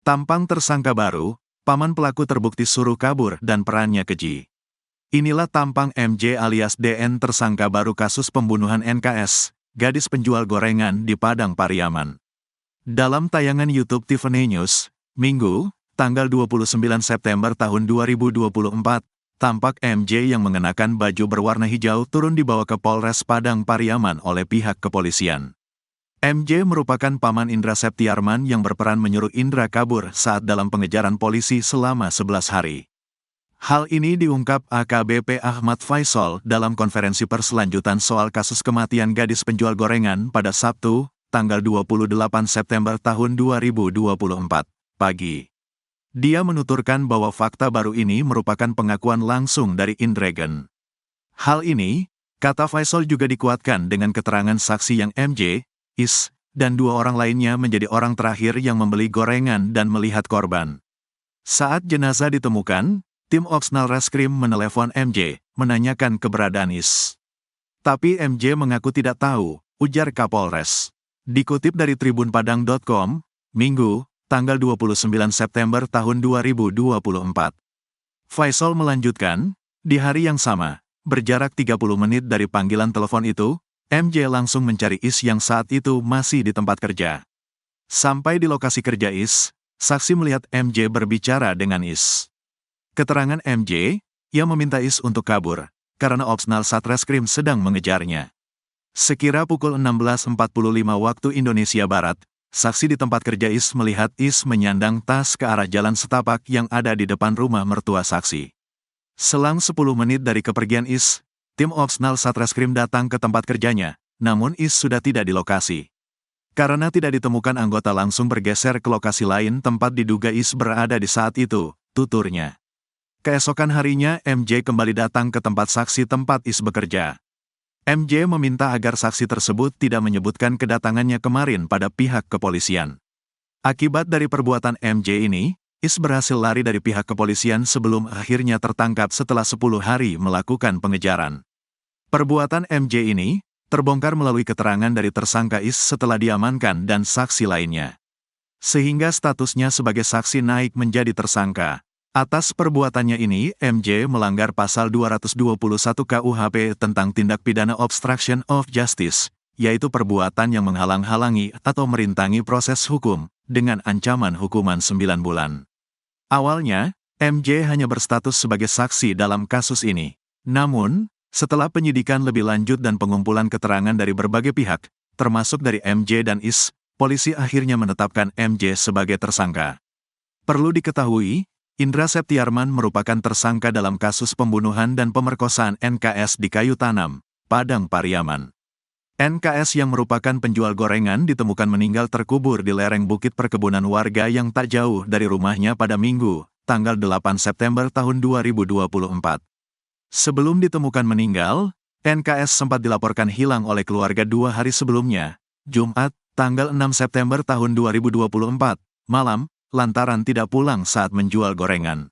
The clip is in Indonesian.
Tampang tersangka baru, paman pelaku terbukti suruh kabur dan perannya keji. Inilah tampang MJ alias DN tersangka baru kasus pembunuhan NKS, gadis penjual gorengan di Padang Pariaman. Dalam tayangan YouTube Tiffany News, Minggu, tanggal 29 September tahun 2024, tampak MJ yang mengenakan baju berwarna hijau turun dibawa ke Polres Padang Pariaman oleh pihak kepolisian. MJ merupakan paman Indra Septiarman yang berperan menyuruh Indra kabur saat dalam pengejaran polisi selama 11 hari. Hal ini diungkap AKBP Ahmad Faisal dalam konferensi pers lanjutan soal kasus kematian gadis penjual gorengan pada Sabtu, tanggal 28 September tahun 2024, pagi. Dia menuturkan bahwa fakta baru ini merupakan pengakuan langsung dari Indragen. Hal ini, kata Faisal juga dikuatkan dengan keterangan saksi yang MJ, Is, dan 2 orang lainnya menjadi orang terakhir yang membeli gorengan dan melihat korban. Saat jenazah ditemukan, tim Oksnal Reskrim menelepon MJ, menanyakan keberadaan Is. Tapi MJ mengaku tidak tahu, ujar Kapolres. Dikutip dari tribunpadang.com, Minggu, tanggal 29 September tahun 2024. Faisal melanjutkan, di hari yang sama, berjarak 30 menit dari panggilan telepon itu, MJ langsung mencari Is yang saat itu masih di tempat kerja. Sampai di lokasi kerja Is, saksi melihat MJ berbicara dengan Is. Keterangan MJ, ia meminta Is untuk kabur, karena Opsnal Satreskrim sedang mengejarnya. Sekira pukul 16.45 waktu Indonesia Barat, saksi di tempat kerja Is melihat Is menyandang tas ke arah jalan setapak yang ada di depan rumah mertua saksi. Selang 10 menit dari kepergian Is, tim Opsnal Satreskrim datang ke tempat kerjanya, namun Is sudah tidak di lokasi. Karena tidak ditemukan anggota langsung bergeser ke lokasi lain tempat diduga Is berada di saat itu, tuturnya. Keesokan harinya MJ kembali datang ke tempat saksi tempat Is bekerja. MJ meminta agar saksi tersebut tidak menyebutkan kedatangannya kemarin pada pihak kepolisian. Akibat dari perbuatan MJ ini, Is berhasil lari dari pihak kepolisian sebelum akhirnya tertangkap setelah 10 hari melakukan pengejaran. Perbuatan MJ ini terbongkar melalui keterangan dari tersangka Is setelah diamankan dan saksi lainnya. Sehingga statusnya sebagai saksi naik menjadi tersangka. Atas perbuatannya ini, MJ melanggar pasal 221 KUHP tentang tindak pidana obstruction of justice, yaitu perbuatan yang menghalang-halangi atau merintangi proses hukum, dengan ancaman hukuman 9 bulan. Awalnya, MJ hanya berstatus sebagai saksi dalam kasus ini. Namun, setelah penyidikan lebih lanjut dan pengumpulan keterangan dari berbagai pihak, termasuk dari MJ dan Is, polisi akhirnya menetapkan MJ sebagai tersangka. Perlu diketahui, Indra Septiarman merupakan tersangka dalam kasus pembunuhan dan pemerkosaan NKS di Kayu Tanam, Padang Pariaman. NKS yang merupakan penjual gorengan ditemukan meninggal terkubur di lereng bukit perkebunan warga yang tak jauh dari rumahnya pada Minggu, tanggal 8 September tahun 2024. Sebelum ditemukan meninggal, NKS sempat dilaporkan hilang oleh keluarga 2 hari sebelumnya, Jumat, tanggal 6 September tahun 2024, malam, lantaran tidak pulang saat menjual gorengan.